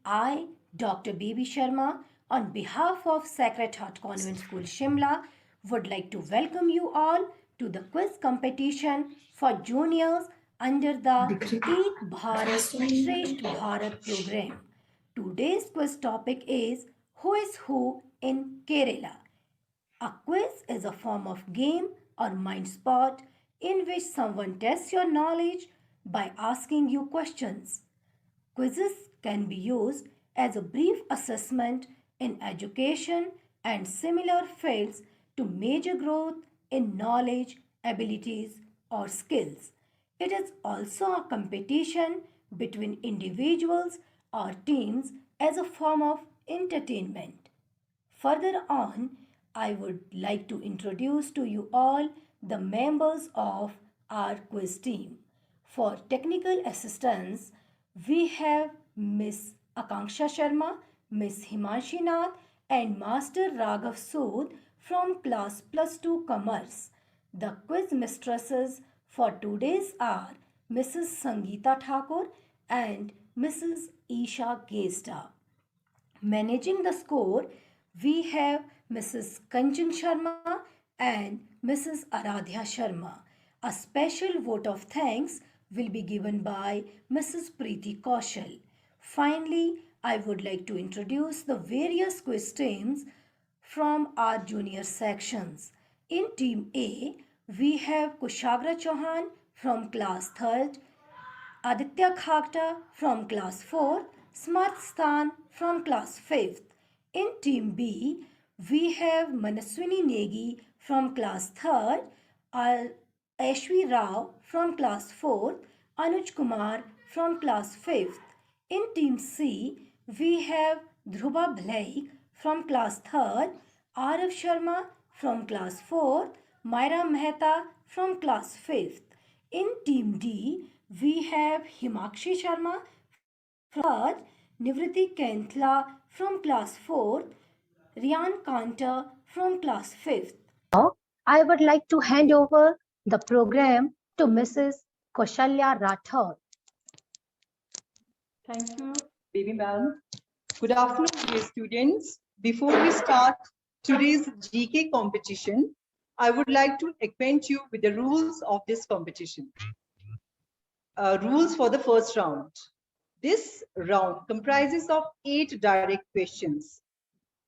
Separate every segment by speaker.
Speaker 1: I, Dr. Baby Sharma, on behalf of Sacred Heart Convent School Shimla, would like to welcome you all to the quiz competition for juniors under the Ek Bharat Shresht Bharat program. Today's quiz topic is Who is Who in Kerala? A quiz is a form of game or mind sport in which someone tests your knowledge by asking you questions. Quizzes can be used as a brief assessment in education and similar fields to measure growth in knowledge, abilities, or skills. It is also a competition between individuals or teams as a form of entertainment. Further on, I would like to introduce to you all the members of our quiz team. For technical assistance, we have Miss Akanksha Sharma, Miss Himanshi Nath, and Master Raghav Sood from class plus 2 Commerce. The quiz mistresses for today's are Mrs. Sangeeta Thakur and Mrs. Isha Gesta. Managing the score, we have Mrs. Kanchan Sharma and Mrs. Aradhya Sharma. A special vote of thanks will be given by Mrs. Preeti Kaushal. Finally, I would like to introduce the various quiz teams from our junior sections. In Team A, we have Kushagra Chauhan from class 3rd, Aditya Khagta from class 4th, Smart Stan from class 5th. In Team B, we have Manaswini Negi from class 3rd, Ashwi Rao from class 4th, Anuj Kumar from class 5th. In Team C, we have Dhruba Bhlaik from class 3rd, Arav Sharma from class 4th, Myra Mehta from class 5th. In Team D, we have Himakshi Sharma from 3rd, Nivriti Kentla from class 4th, Rian Kantar from class 5th. Now, I would like to hand over the program to Mrs. Kaushalya Rathod.
Speaker 2: Thank you, Baby Ma'am. Good afternoon, dear students. Before we start today's GK competition, I would like to acquaint you with the rules of this competition. Rules for the first round. This round comprises of 8 direct questions,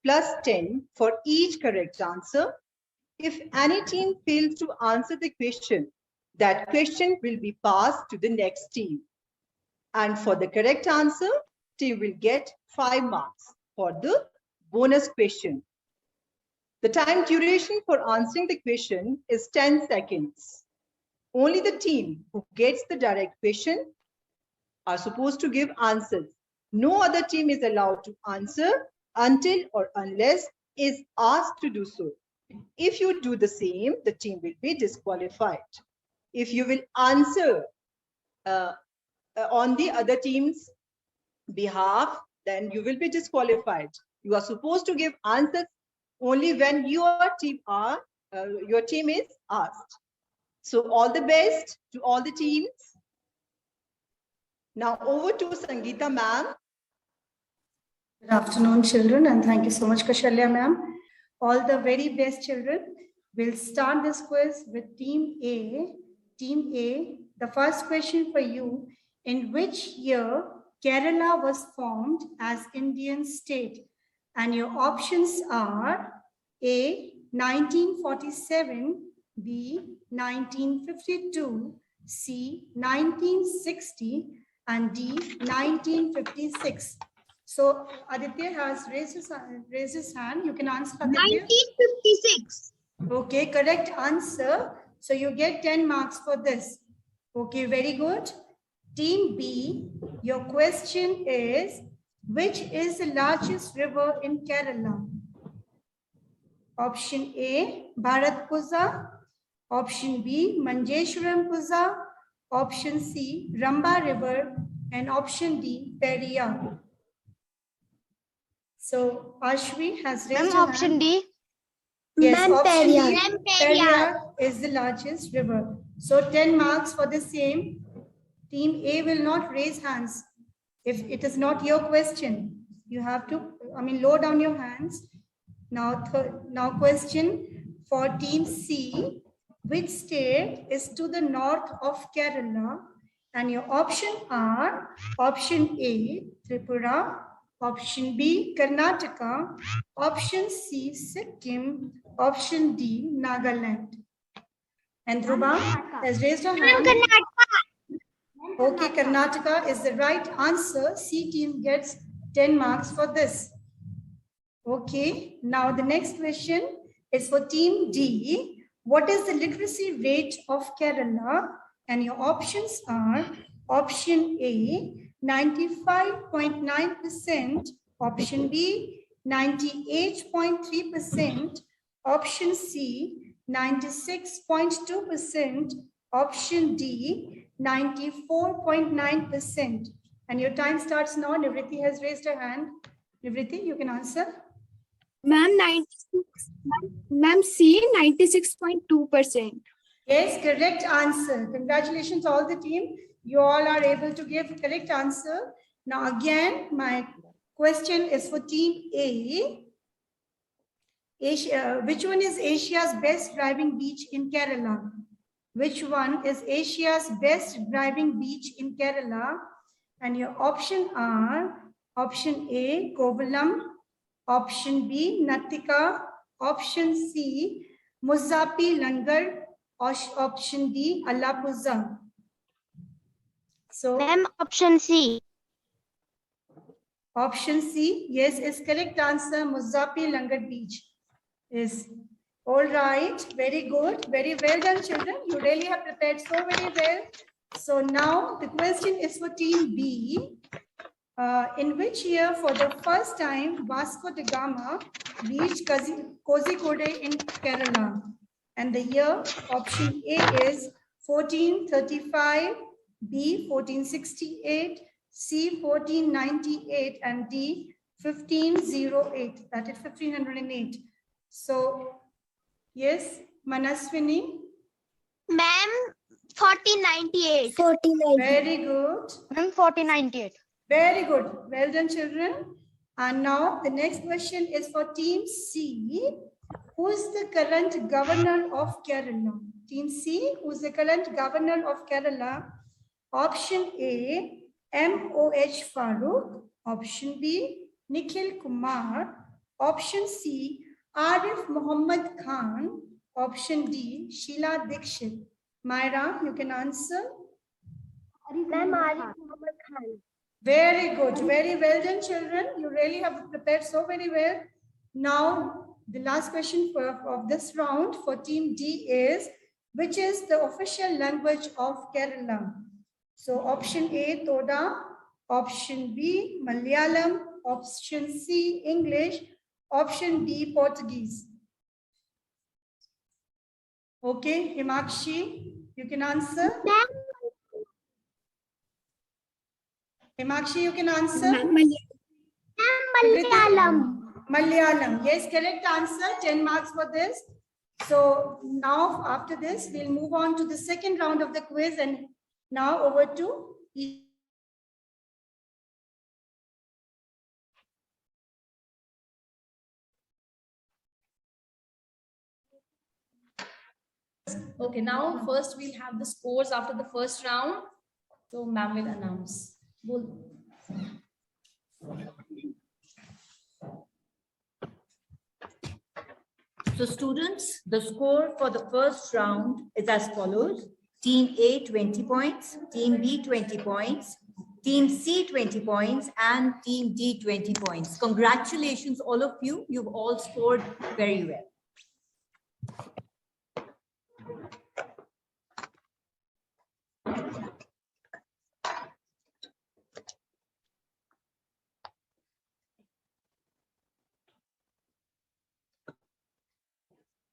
Speaker 2: plus 10 for each correct answer. If any team fails to answer the question, that question will be passed to the next team. And for the correct answer, team will get 5 marks for the bonus question. The time duration for answering the question is 10 seconds. Only the team who gets the direct question are supposed to give answers. No other team is allowed to answer until or unless is asked to do so. If you do the same, the team will be disqualified. If you will answer on the other team's behalf, then you will be disqualified. You are supposed to give answers only when your team is asked. So all the best to all the teams. Now over to Sangeeta ma'am.
Speaker 3: Good afternoon, children, and thank you so much, Kaushalya ma'am. All the very best, children. We'll start this quiz with Team A. Team A, the first question for you. In which year Kerala was formed as Indian state? And your options are A, 1947, B, 1952, C, 1960, and D, 1956. So Aditya has raised his hand. You can answer, Aditya.
Speaker 4: 1956.
Speaker 3: Okay, correct answer. So you get 10 marks for this. Okay, very good. Team B, your question is, which is the largest river in Kerala? Option A, Bharatpuzha. Option B, Manjeshwaram Puza. Option C, Ramba River. And option D, Periyar. So Ashwi has raised her
Speaker 4: Option
Speaker 3: hand.
Speaker 4: D.
Speaker 3: Yes, option D,
Speaker 4: Periyar.
Speaker 3: Periyar is the largest river. So 10 marks for the same. Team A will not raise hands. If it is not your question, you have to, lower down your hands. Now, now question for team C. Which state is to the north of Kerala? And your options are option A, Tripura, option B, Karnataka, option C, Sikkim, option D, Nagaland. And Dhruva has raised her hand. Okay, Karnataka is the right answer. C team gets 10 marks for this. Okay, now the next question is for team D. What is the literacy rate of Kerala? And your options are option A, 95.9%, option B, 98.3%, option C, 96.2%, option D, 94.9%. And your time starts now. Nivriti has raised her hand. Nivriti, you can answer.
Speaker 4: Ma'am, 96. Ma'am, C, 96.2%.
Speaker 3: Yes, correct answer. Congratulations, all the team. You all are able to give correct answer. Now, again, my question is for team A. Asia, which one is Asia's best driving beach in Kerala? Which one is Asia's best driving beach in Kerala? And your options are option A, Kovalam, option B, Nattika, option C, Muzzapi Langar, option D, Allappuzha. So,
Speaker 4: Ma'am, option C.
Speaker 3: option C, yes, is correct answer. Muzzapi Langar Beach is all right. Very good. Very well done, children. You really have prepared so very well. So now the question is for team B. In which year, for the first time, Vasco da Gama reached Kozhikode in Kerala? And the year, option A is 1435, B 1468, C 1498, and D 1508. That is 1508. So, yes, Manaswini.
Speaker 4: Ma'am, 1498. 1498.
Speaker 3: Very good.
Speaker 4: Ma'am, 1498.
Speaker 3: Very good. Well done, children. And now the next question is for team C. Who is the current governor of Kerala? Team C, who is the current governor of Kerala? Option A, M.O.H. Farooq. Option B, Nikhil Kumar. Option C, Arif Muhammad Khan. Option D, Sheila Dikshit. Myra, you can answer.
Speaker 4: Ma'am, Arif Muhammad Khan.
Speaker 3: Very good. Very well done, children. You really have prepared so very well. Now, the last question of this round for team D is, which is the official language of Kerala? So option A, Toda, option B, Malayalam, option C, English, option D, Portuguese. Okay, Himakshi, you can answer. Himakshi, you can answer.
Speaker 4: Malayalam.
Speaker 3: Malayalam. Yes, correct answer. 10 marks for this. So now after this, we'll move on to the second round of the quiz, and now over to
Speaker 5: Okay, now first we'll have the scores after the first round. So ma'am will announce.
Speaker 6: So students, the score for the first round is as follows. Team A 20 points, Team B 20 points, Team C 20 points, and Team D 20 points. Congratulations, all of you. You've all scored very well.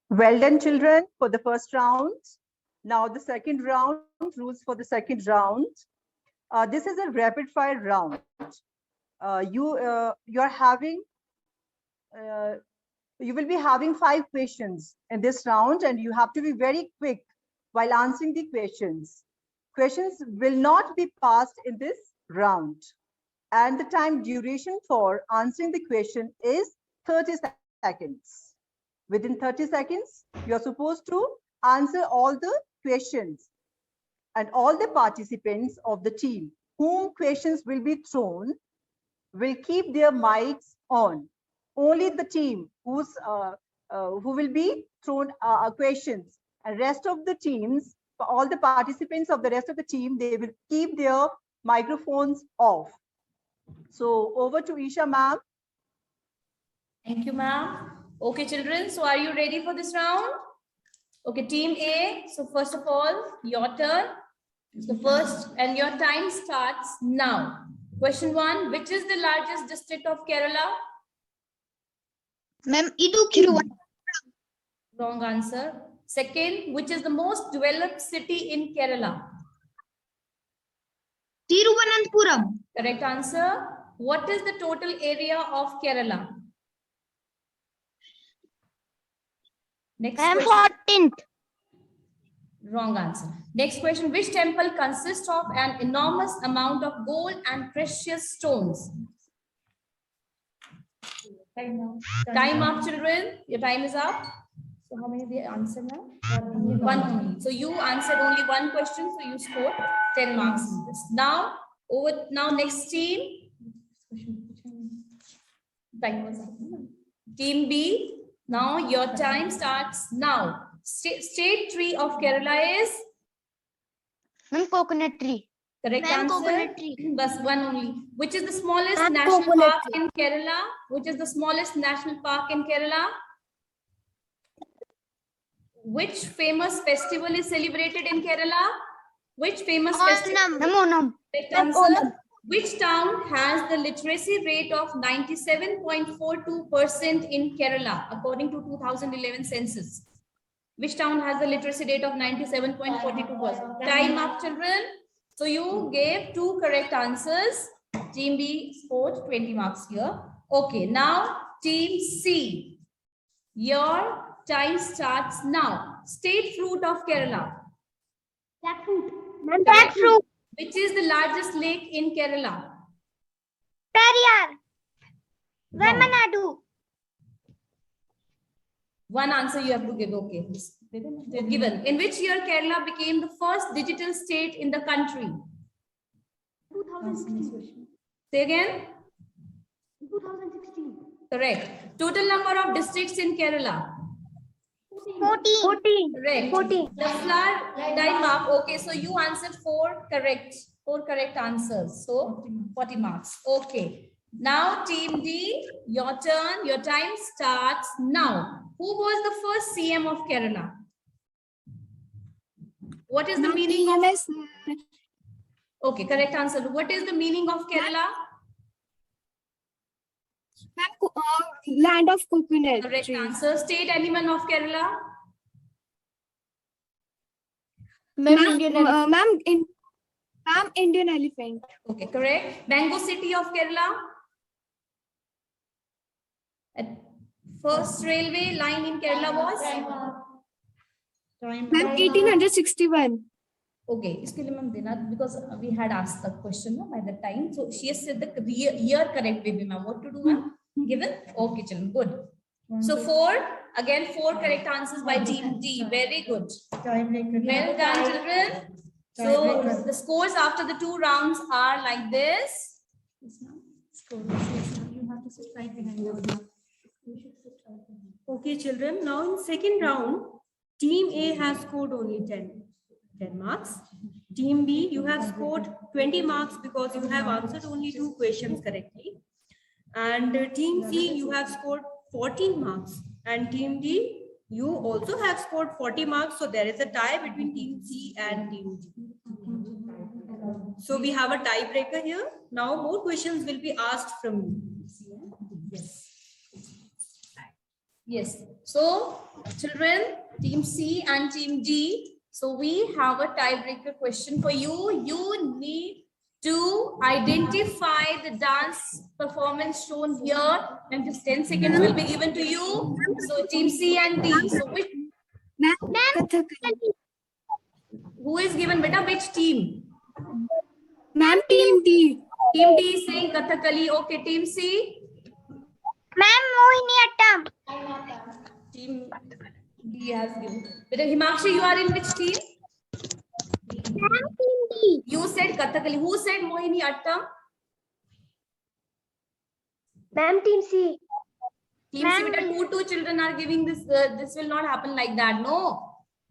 Speaker 2: Well done, children, for the first round. Now the second round, rules for the second round. This is a rapid fire round. You will be having 5 questions in this round, and you have to be very quick while answering the questions. Questions will not be passed in this round. and the time duration for answering the question is 30 seconds. Within 30 seconds, you're supposed to answer all the questions, and all the participants of the team whom questions will be thrown will keep their mics on. Only the team who will be thrown questions, and rest of the teams, all the participants of the rest of the team, they will keep their microphones off. So over to Isha ma'am.
Speaker 5: Thank you, ma'am. Okay, children, so are you ready for this round? Okay, team A. So first of all, your turn. So first, and your time starts now. Question 1, which is the largest district of Kerala?
Speaker 4: Ma'am, Idukki.
Speaker 5: Wrong answer. Second, which is the most developed city in Kerala?
Speaker 4: Tiruvananthapuram.
Speaker 5: Correct answer. What is the total area of Kerala? Next
Speaker 4: Ma'am,
Speaker 5: question.
Speaker 4: 14th.
Speaker 5: Wrong answer. Next question. Which temple consists of an enormous amount of gold and precious stones? Time up, children. Your time is up. So how many did answer now? One only. So you answered only one question, so you scored 10 marks in this. Now, next team. Time was up. Team B. Now your time starts now. State tree of Kerala is?
Speaker 4: Ma'am, coconut tree.
Speaker 5: Correct
Speaker 4: Ma'am,
Speaker 5: answer.
Speaker 4: coconut tree.
Speaker 5: Bus one only. Which is the smallest
Speaker 4: Ma'am,
Speaker 5: national
Speaker 4: coconut
Speaker 5: park
Speaker 4: tree.
Speaker 5: in Kerala? Which is the smallest national park in Kerala? Which famous festival is celebrated in Kerala? Which famous festival?
Speaker 4: Onam. Ma'am, Onam.
Speaker 5: Correct answer. Which town has the literacy rate of 97.42% in Kerala, according to 2011 census? Which town has the literacy rate of 97.42%? Time up, children. So you gave 2 correct answers. Team B scored 20 marks here. Okay, now Team C. Your time starts now. State fruit of Kerala.
Speaker 4: Jackfruit. Ma'am, jackfruit.
Speaker 5: Which is the largest lake in Kerala?
Speaker 4: Periyar.
Speaker 5: Wrong.
Speaker 4: Vemanadu.
Speaker 5: One answer you have to give. Okay. Given. In which year Kerala became the first digital state in the country?
Speaker 4: 2016.
Speaker 5: Say again.
Speaker 4: 2016.
Speaker 5: Correct. Total number of districts in Kerala?
Speaker 4: 14.
Speaker 5: Correct.
Speaker 4: 14.
Speaker 5: The flood time up. Okay, so you answered 4 correct. 4 correct answers. So 40 marks. Okay. Now Team D, your turn. Your time starts now. Who was the first CM of Kerala? What is the meaning of? Okay, correct answer. What is the meaning of Kerala?
Speaker 7: Land of coconut
Speaker 5: Correct
Speaker 7: trees.
Speaker 5: answer. State animal of Kerala?
Speaker 7: Ma'am, Indian elephant.
Speaker 5: Okay, correct. Mango city of Kerala? First railway line in Kerala was?
Speaker 7: Ma'am, 1861.
Speaker 5: Okay, iske liye ma'am dena, because we had asked the question by the time. So she has said the year correct, baby ma'am. What to do, ma'am? Given? Okay, children, good. So 4 correct answers by Team D. Very good. Well done, children. So the scores after the 2 rounds are like this.
Speaker 8: Okay, children, now in second round, Team A has scored only 10 marks. Team B, you have scored 20 marks because you have answered only 2 questions correctly. And Team C, you have scored 14 marks. And Team D, you also have scored 40 marks. So there is a tie between Team C and Team D. So we have a tiebreaker here. Now more questions will be asked from you.
Speaker 5: Yes. So, children, Team C and Team D. So, we have a tiebreaker question for you. You need to identify the dance performance shown here. And just 10 seconds will be given to you. So, Team C and D. So, which, who is given, beta? Which team?
Speaker 7: Ma'am, Team D.
Speaker 5: Team D is saying Kathakali. Okay, Team C.
Speaker 4: Ma'am, Mohiniyattam.
Speaker 5: Team D has given. But Himakshi, you are in which team?
Speaker 4: Ma'am, Team D.
Speaker 5: You said Kathakali. Who said Mohiniyattam?
Speaker 4: Ma'am, Team C.
Speaker 5: Team C, beta, two children are giving this. This will not happen like that. No.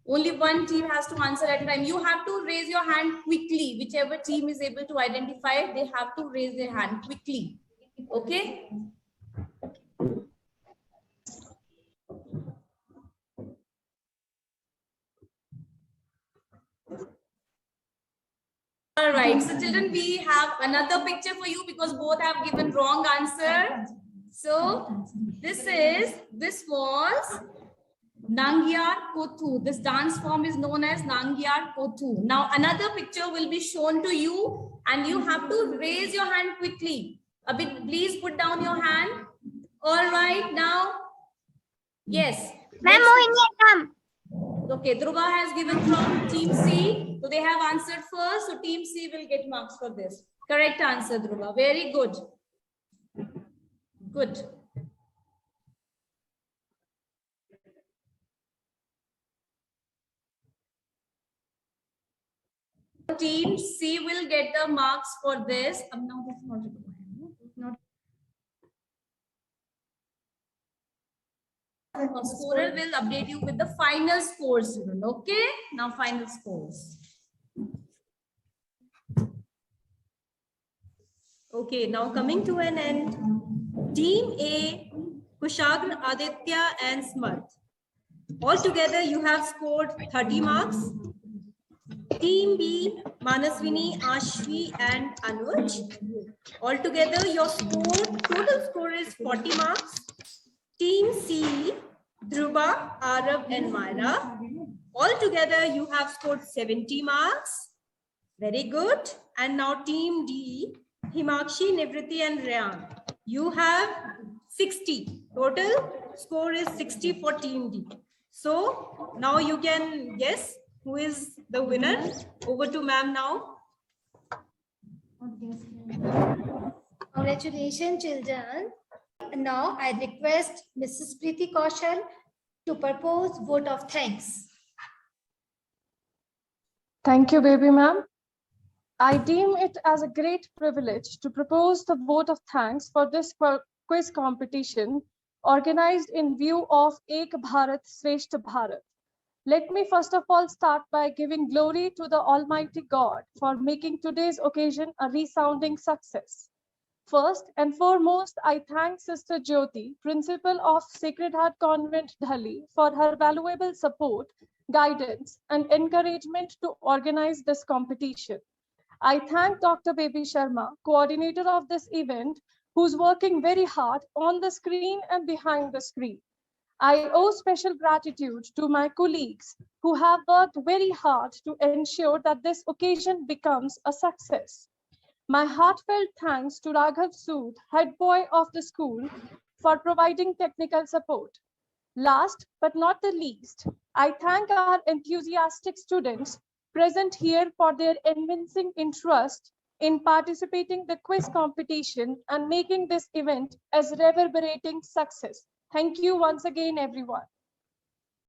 Speaker 5: Only one team has to answer at a time. You have to raise your hand quickly. Whichever team is able to identify, they have to raise their hand quickly. Okay? All right. So children, we have another picture for you because both have given wrong answer. So this was Nangyar Kothu. This dance form is known as Nangyar Kothu. Now another picture will be shown to you and you have to raise your hand quickly. A bit, please put down your hand. All right, now. Yes.
Speaker 4: Ma'am, Mohiniyattam.
Speaker 5: Okay, Dhruva has given from Team C. So they have answered first. So Team C will get marks for this. Correct answer, Dhruva. Very good. Good. Team C will get the marks for this. Now this is not required. Not scorer will update you with the final scores. Okay, now final scores.
Speaker 8: Okay, now coming to an end. Team A, Kushagra, Aditya and Smart. Altogether, you have scored 30 marks. Team B, Manaswini, Ashvi and Anuj. Altogether, your total score is 40 marks. Team C, Dhruva, Arav and Myra. Altogether, you have scored 70 marks. Very good. And now Team D, Himakshi, Nivriti and Rayan. You have 60. Total score is 60 for Team D. So now you can guess who is the winner. Over to ma'am now.
Speaker 1: Congratulations, children. Now I request Mrs. Preeti Kaushal to propose vote of thanks.
Speaker 9: Thank you, baby ma'am. I deem it as a great privilege to propose the vote of thanks for this quiz competition organized in view of Ek Bharat Shreshth Bharat. Let me first of all start by giving glory to the Almighty God for making today's occasion a resounding success. First and foremost, I thank Sister Jyoti, Principal of Sacred Heart Convent, Dhali, for her valuable support, guidance, and encouragement to organize this competition. I thank Dr. Baby Sharma, coordinator of this event, who's working very hard on the screen and behind the screen. I owe special gratitude to my colleagues who have worked very hard to ensure that this occasion becomes a success. My heartfelt thanks to Raghav Sood, head boy of the school, for providing technical support. Last but not the least, I thank our enthusiastic students present here for their evincing interest in participating in the quiz competition and making this event as reverberating success. Thank you once again, everyone.